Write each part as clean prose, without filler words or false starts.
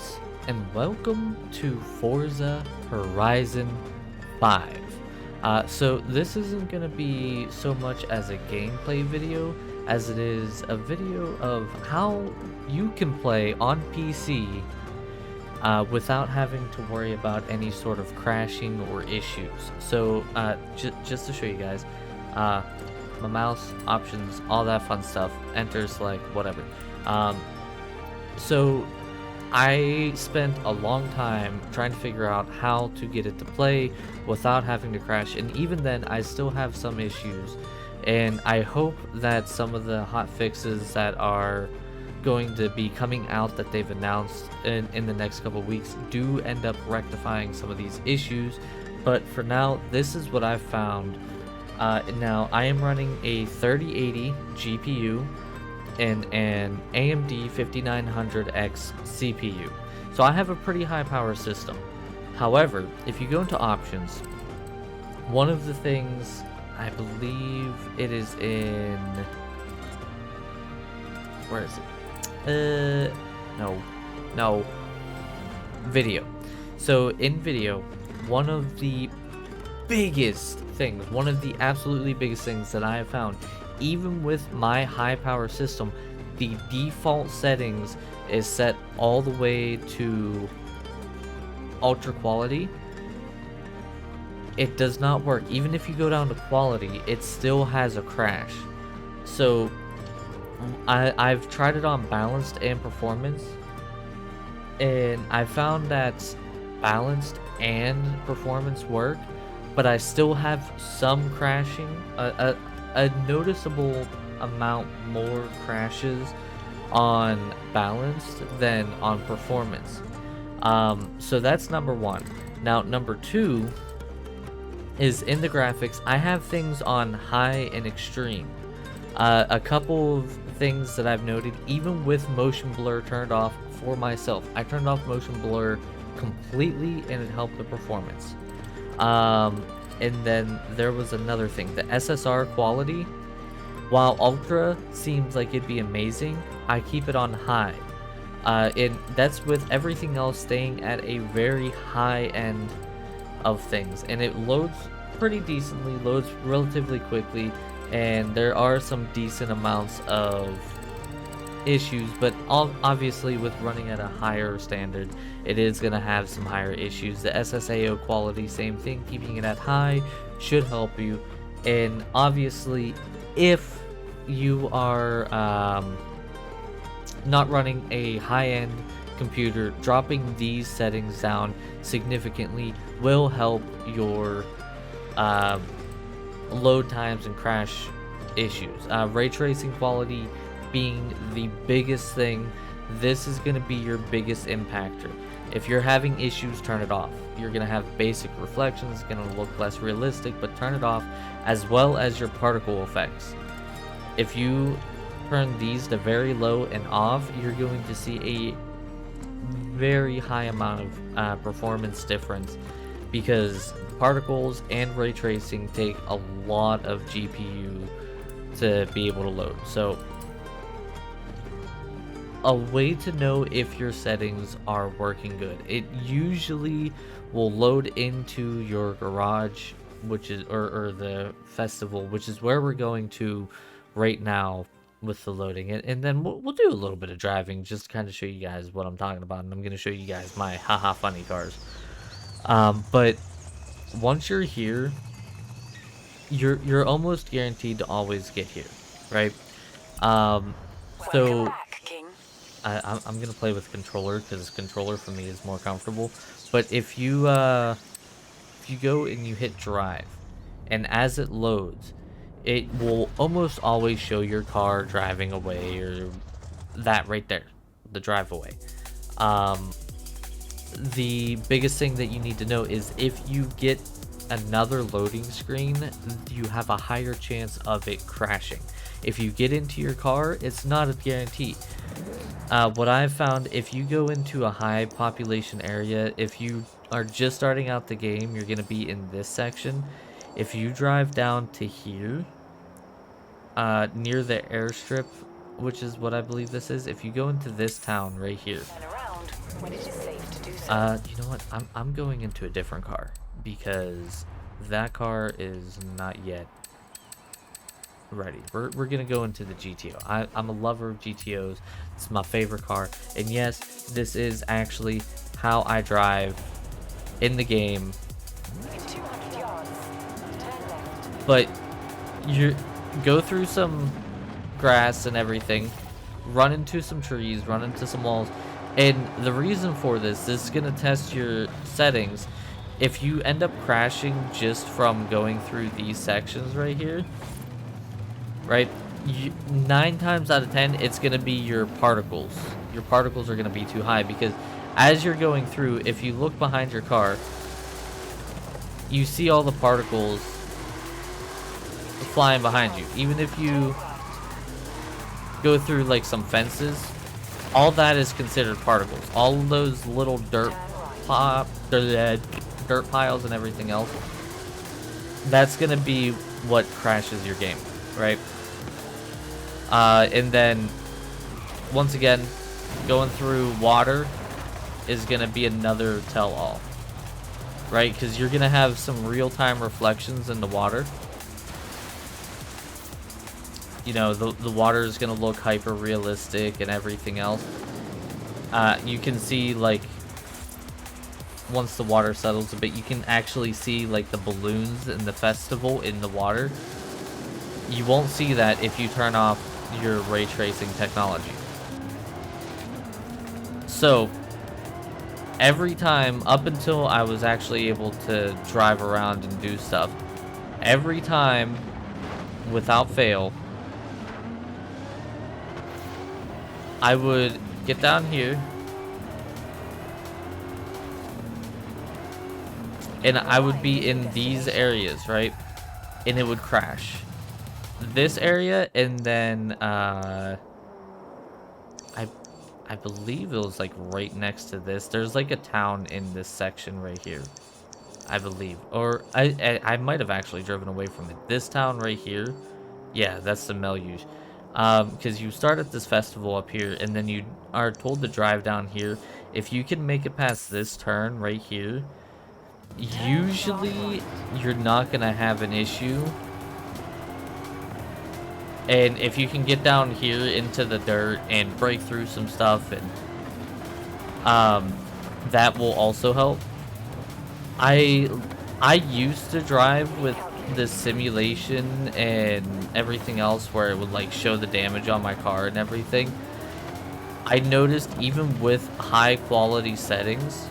guys, and welcome to Forza Horizon 5. So this isn't going to be so much as a gameplay video as it is a video of how you can play on PC without having to worry about any sort of crashing or issues. So just to show you guys, my mouse, options, all that fun stuff, enter, select, whatever. So I spent a long time trying to figure out how to get it to play without having to crash, and even then I still have some issues, and I hope that some of the hot fixes that are going to be coming out that they've announced in the next couple weeks do end up rectifying some of these issues. But for now, this is what I've found. Now I am running a 3080 GPU and an AMD 5900X CPU. So I have a pretty high power system. However, if you go into options, one of the things, I believe it is in, where is it? No, video. So in video, one of the biggest things, one of the absolutely biggest things that I have found, even with my high power system, the default settings is set all the way to ultra quality. It does not work. Even if you go down to quality, it still has a crash. So I've tried it on balanced and performance, and I found that balanced and performance work, but I still have some crashing, a noticeable amount more crashes on balanced than on performance. So that's number one. Now number two is in the graphics. I have things on high and extreme. A couple of things that I've noted, even with motion blur turned off for myself, I turned off motion blur completely and it helped the performance. And then there was another thing, the SSR quality. While ultra seems like it'd be amazing, I keep it on high. And that's with everything else staying at a very high end of things. And it loads pretty decently, loads relatively quickly, and there are some decent amounts of issues, but obviously with running at a higher standard, it is going to have some higher issues. The SSAO quality, same thing, keeping it at high should help you. And obviously, if you are not running a high-end computer, dropping these settings down significantly will help your load times and crash issues. Ray tracing quality being the biggest thing. This is going to be your biggest impactor. If you're having issues, turn it off. You're going to have basic reflections, it's going to look less realistic, but turn it off, as well as your particle effects. If you turn these to very low and off, you're going to see a very high amount of performance difference, because particles and ray tracing take a lot of GPU to be able to load. So a way to know if your settings are working good, it usually will load into your garage, which is or the festival, which is where we're going to right now with the loading. And then we'll do a little bit of driving just to kind of show you guys what I'm talking about, and I'm going to show you guys my haha funny cars. But once you're here, you're almost guaranteed to always get here, right? So I'm gonna play with controller because controller for me is more comfortable. But if you go and you hit drive, and as it loads, it will almost always show your car driving away, or that right there, the drive away. The biggest thing that you need to know is if you get another loading screen, you have a higher chance of it crashing. If you get into your car, it's not a guarantee. What I've found, if you go into a high population area, if you are just starting out the game, you're going to be in this section. If you drive down to here, near the airstrip, which is what I believe this is, if you go into this town right here, ground when it is safe to do so. You know what? I'm going into a different car because that car is not yet ready. We're gonna go into the GTO. I'm a lover of GTOs. It's my favorite car, and yes, this is actually how I drive in the game. In 200 yards, turn left. But you go through some grass and everything, run into some trees, run into some walls, and the reason for this is gonna test your settings. If you end up crashing just from going through these sections right here, right, 9 times out of 10 it's gonna be your particles. Your particles are gonna be too high because as you're going through, if you look behind your car, you see all the particles flying behind you. Even if you go through like some fences, all that is considered particles. All of those little dirt piles and everything else, that's gonna be what crashes your game, right? And then once again, going through water is gonna be another tell-all, right? Because you're gonna have some real-time reflections in the water. You know, the water is gonna look hyper realistic and everything else. You can see, like, once the water settles a bit, you can actually see like the balloons in the festival in the water. You won't see that if you turn off your ray tracing technology. So every time up until I was actually able to drive around and do stuff, every time without fail, I would get down here and I would be in these areas, right? And it would crash. This area, and then I believe it was like right next to this. There's like a town in this section right here, I believe. Or I might have actually driven away from it. This town right here, yeah, that's the Meluge. Because you start at this festival up here, and then you are told to drive down here. If you can make it past this turn right here, usually you're not gonna have an issue. And if you can get down here into the dirt and break through some stuff, and that will also help. I used to drive with the simulation and everything else where it would like show the damage on my car and everything. I noticed even with high quality settings,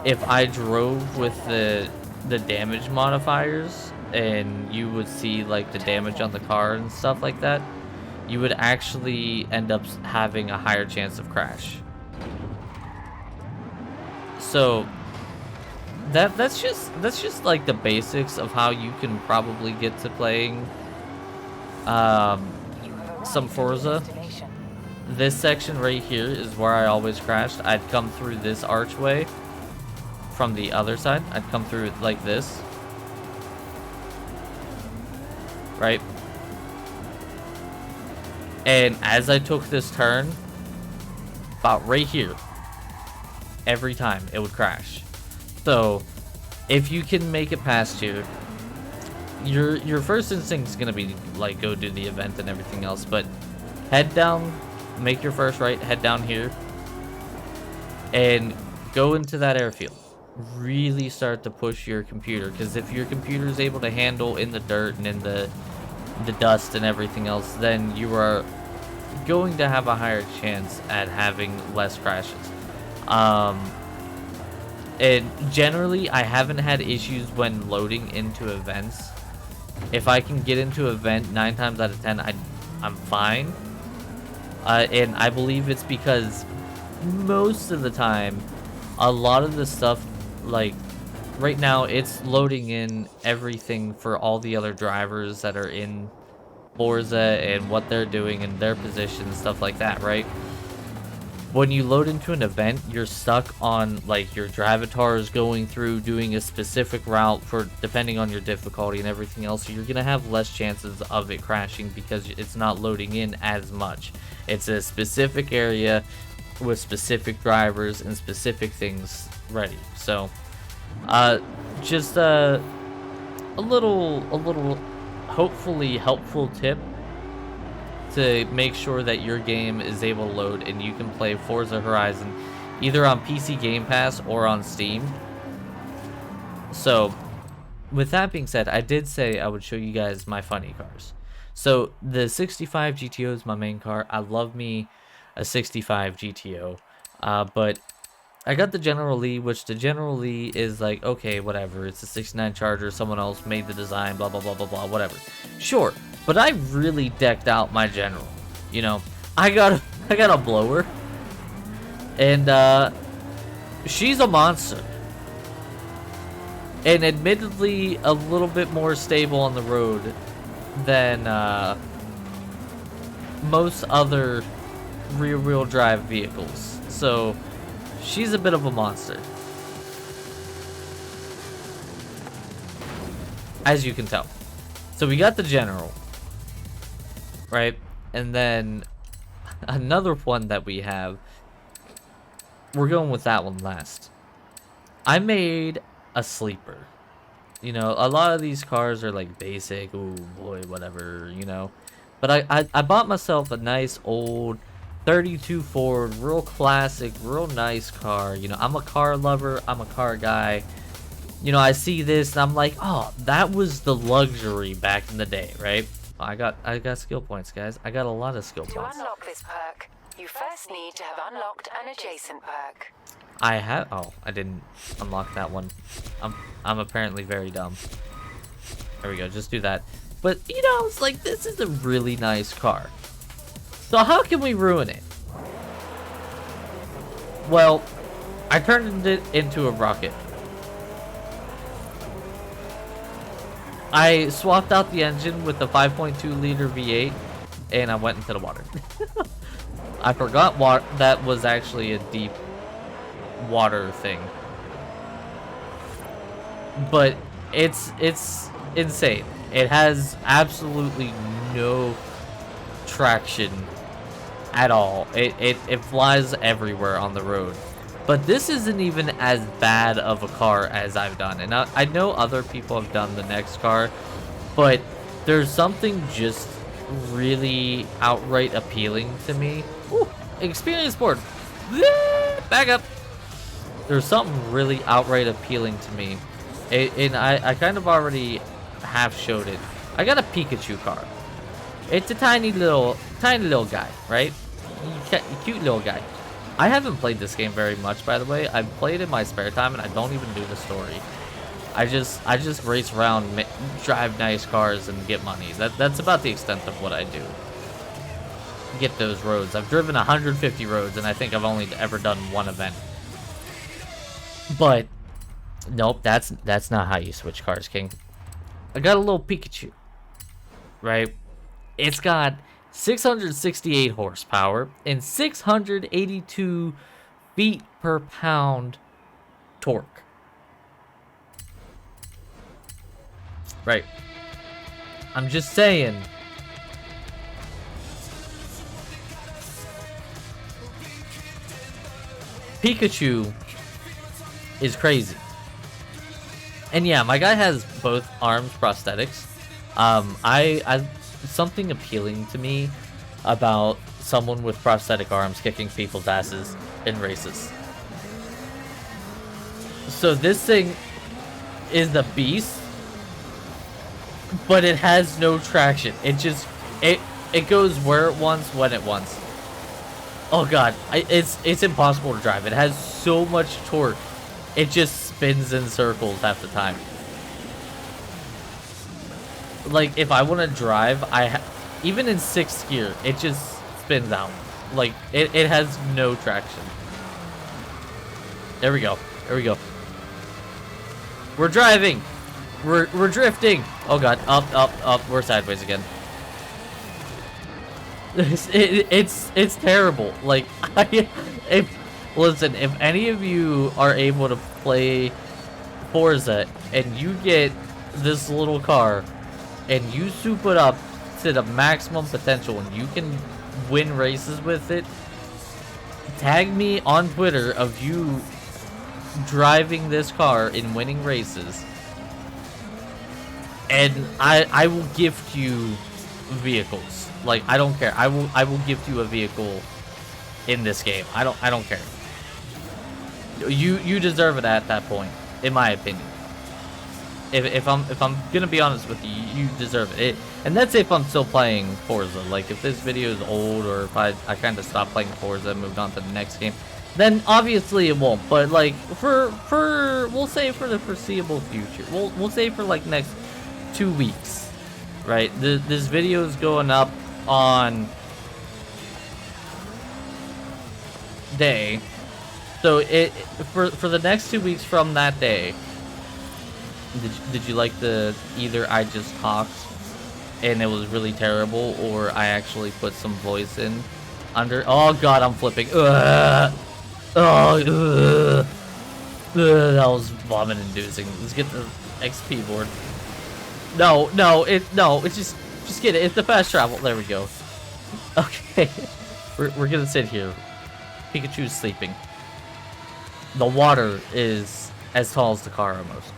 if I drove with the damage modifiers, and you would see like the damage on the car and stuff like that, you would actually end up having a higher chance of crash. So that's just like the basics of how you can probably get to playing some Forza. This section right here is where I always crashed. I'd come through this archway from the other side. I'd come through it like this, right? And as I took this turn, about right here, every time it would crash. So if you can make it past here, your first instinct is gonna be like go do the event and everything else, but head down, make your first right, head down here, and go into that airfield. Really start to push your computer, because if your computer is able to handle in the dirt and in the dust and everything else, then you are going to have a higher chance at having less crashes. And generally I haven't had issues when loading into events. If I can get into an event 9 times out of 10, I'm fine. And I believe it's because most of the time, a lot of the stuff, like right now, it's loading in everything for all the other drivers that are in Forza and what they're doing and their position, stuff like that, right? When you load into an event, you're stuck on like your drivatars going through doing a specific route for depending on your difficulty and everything else, so you're gonna have less chances of it crashing because it's not loading in as much. It's a specific area with specific drivers and specific things ready. So, just a little hopefully helpful tip to make sure that your game is able to load and you can play Forza Horizon either on PC Game Pass or on Steam. So, with that being said, I did say I would show you guys my funny cars. So, the 65 GTO is my main car. I love me a 65 GTO. But I got the General Lee, which the General Lee is like, okay, whatever. It's a 69 Charger. Someone else made the design, blah, blah, blah, blah, blah, whatever. Sure, but I really decked out my General. You know, I got a blower. And, she's a monster. And admittedly, a little bit more stable on the road than, most other rear-wheel drive vehicles. So, she's a bit of a monster. As you can tell. So we got the General. Right? And then another one that we have. We're going with that one last. I made a sleeper. You know, a lot of these cars are like basic. Ooh, boy, whatever, you know. But I bought myself a nice old 32 Ford, real classic, real nice car. You know, I'm a car lover, I'm a car guy. You know, I see this and I'm like, oh, that was the luxury back in the day, right? I got skill points, guys. I got a lot of skill points. To unlock this perk, you first need to have unlocked an adjacent perk. I have. Oh, I didn't unlock that one. I'm apparently very dumb. There we go. Just do that. But you know, it's like this is a really nice car. So how can we ruin it? Well, I turned it into a rocket. I swapped out the engine with the 5.2 liter V8, and I went into the water. I forgot that was actually a deep water thing. But it's insane. It has absolutely no traction at all. It flies everywhere on the road. But this isn't even as bad of a car as I've done. And I know other people have done the next car, but there's something just really outright appealing to me. Ooh, experience board. Back up. There's something really outright appealing to me. And I kind of already half showed it. I got a Pikachu car. It's a tiny little guy, right? Cute little guy. I haven't played this game very much, by the way. I've played in my spare time, and I don't even do the story. I just race around, drive nice cars, and get money. That's about the extent of what I do. Get those roads. I've driven 150 roads, and I think I've only ever done one event. But nope, that's not how you switch cars, King. I got a little Pikachu, right? It's got 668 horsepower and 682 feet per pound torque. Right. I'm just saying. Pikachu is crazy. And yeah, my guy has both arms prosthetics. I something appealing to me about someone with prosthetic arms kicking people's asses in races. So this thing is the beast, but it has no traction. It goes where it wants, when it wants. Oh god, it's impossible to drive. It has so much torque. It just spins in circles half the time. Like, if I want to drive, even in 6th gear, it just spins out. Like, it has no traction. There we go. There we go. We're driving. We're drifting. Oh god, up. We're sideways again. It's terrible. Like, listen, if any of you are able to play Forza and you get this little car and you soup it up to the maximum potential and you can win races with it, tag me on Twitter of you driving this car and winning races, and I will gift you vehicles. Like, I don't care. I will gift you a vehicle in this game. I don't care. You deserve it at that point, in my opinion. If I'm gonna be honest with you, you deserve it. And that's if I'm still playing Forza. Like, if this video is old, or if I kind of stopped playing Forza and moved on to the next game, then obviously it won't. But like for we'll say for the foreseeable future, we'll say for like next 2 weeks, right? This video is going up on day, so for the next 2 weeks from that day. Did you like the either I just talked and it was really terrible, or I actually put some voice in under? Oh god, I'm flipping. Ugh. Oh, ugh. Ugh, that was vomit inducing. Let's get the XP board. No, it's just get it. It's the fast travel. There we go. Okay, we're gonna sit here. Pikachu's sleeping. The water is as tall as the car almost.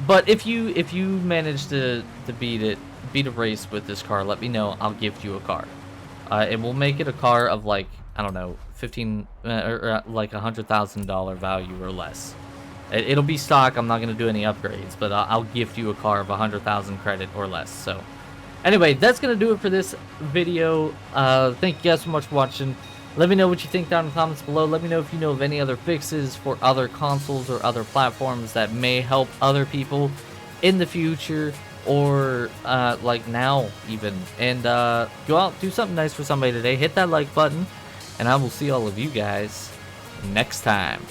But if you manage to beat a race with this car, let me know. I'll gift you a car, and we'll make it a car of like, I don't know, 15 or like $100,000 value or less. It'll be stock. I'm not gonna do any upgrades, but I'll gift you a car of 100,000 credit or less. So anyway, that's gonna do it for this video. Thank you guys so much for watching. Let me know what you think down in the comments below. Let me know if you know of any other fixes for other consoles or other platforms that may help other people in the future, or like now even. And go out, do something nice for somebody today. Hit that like button, and I will see all of you guys next time.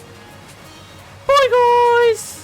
Bye, guys!